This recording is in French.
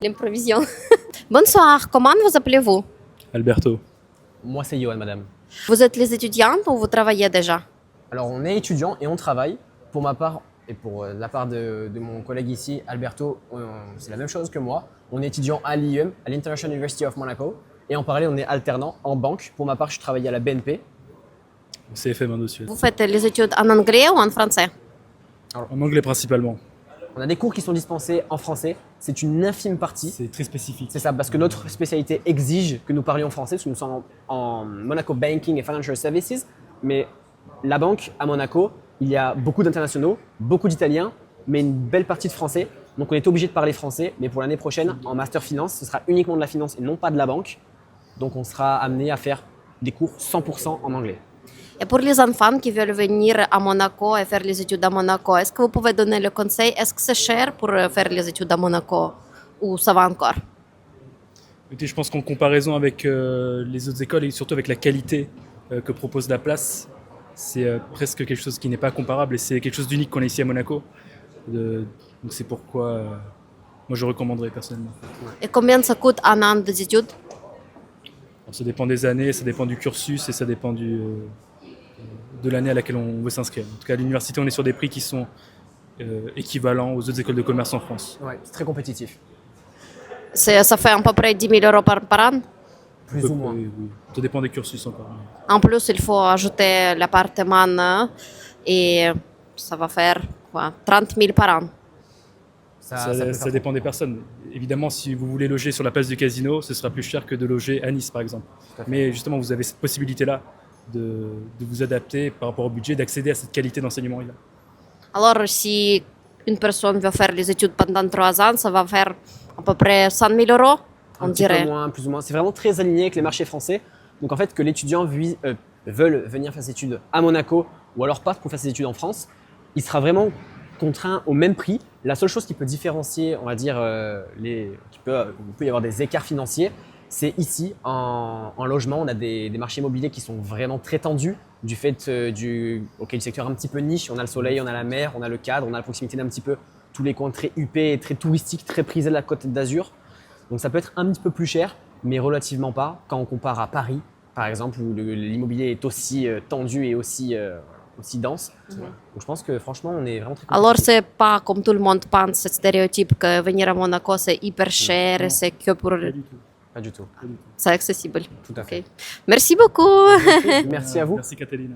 L'improvision. Bonsoir, comment vous appelez-vous? Alberto. Moi, c'est Johan, madame. Vous êtes les étudiantes ou vous travaillez déjà? Alors, on est étudiant et on travaille. Pour ma part et pour la part de mon collègue ici, Alberto, c'est la même chose que moi. On est étudiant à l'IUM, à l'International University of Monaco. Et en parallèle, on est alternant en banque. Pour ma part, je travaille à la BNP. CFM Indosuez. Vous faites les études en anglais ou en français? En anglais principalement. On a des cours qui sont dispensés en français. C'est une infime partie. C'est très spécifique. C'est ça, parce que notre spécialité exige que nous parlions français, parce que nous sommes en Monaco Banking and Financial Services. Mais la banque à Monaco, il y a beaucoup d'internationaux, beaucoup d'Italiens, mais une belle partie de Français. Donc on est obligé de parler français, mais pour l'année prochaine, en Master Finance, ce sera uniquement de la finance et non pas de la banque. Donc on sera amené à faire des cours 100% en anglais. Et pour les enfants qui veulent venir à Monaco et faire les études à Monaco, est-ce que vous pouvez donner le conseil? Est-ce que c'est cher pour faire les études à Monaco ou ça va encore? Écoutez, je pense qu'en comparaison avec les autres écoles et surtout avec la qualité que propose la place, c'est presque quelque chose qui n'est pas comparable et c'est quelque chose d'unique qu'on a ici à Monaco. Donc c'est pourquoi moi je recommanderais personnellement. Et combien ça coûte un an d'études? Alors, ça dépend des années, ça dépend du cursus et ça dépend de l'année à laquelle on veut s'inscrire. En tout cas, à l'université, on est sur des prix qui sont équivalents aux autres écoles de commerce en France. Ouais, c'est très compétitif. Ça fait à peu près 10 000 euros par an. Plus ou moins. Oui. Ça dépend des cursus encore. En plus, il faut ajouter l'appartement et ça va faire quoi, 30 000 par an. Ça dépend des personnes. Évidemment, si vous voulez loger sur la place du casino, ce sera plus cher que de loger à Nice, par exemple. Mais justement, vous avez cette possibilité-là de vous adapter par rapport au budget, d'accéder à cette qualité d'enseignement-là. Alors, si une personne veut faire les études pendant 3 ans, ça va faire à peu près 100 000 euros, on Un petit dirait. peu moins, plus ou moins. C'est vraiment très aligné avec les marchés français. Donc en fait, que l'étudiant veulent venir faire ses études à Monaco ou alors pas pour faire ses études en France, il sera vraiment contraint au même prix. La seule chose qui peut différencier, on va dire, il peut y avoir des écarts financiers, c'est ici, en logement, on a des marchés immobiliers qui sont vraiment très tendus du fait du secteur un petit peu niche. On a le soleil, on a la mer, on a le cadre, on a la proximité d'un petit peu tous les coins très huppés, très touristiques, très prisés de la Côte d'Azur. Donc ça peut être un petit peu plus cher, mais relativement pas quand on compare à Paris, par exemple, où l'immobilier est aussi tendu et aussi dense. Donc je pense que franchement, on est vraiment très Alors, compétitif. c'est pas comme tout le monde pense, ce stéréotype que venir à Monaco, c'est hyper cher et c'est que pour... Pas du tout. Pas du tout. C'est accessible. Tout à fait. Ok. Merci beaucoup. Merci à vous. Merci Catalina.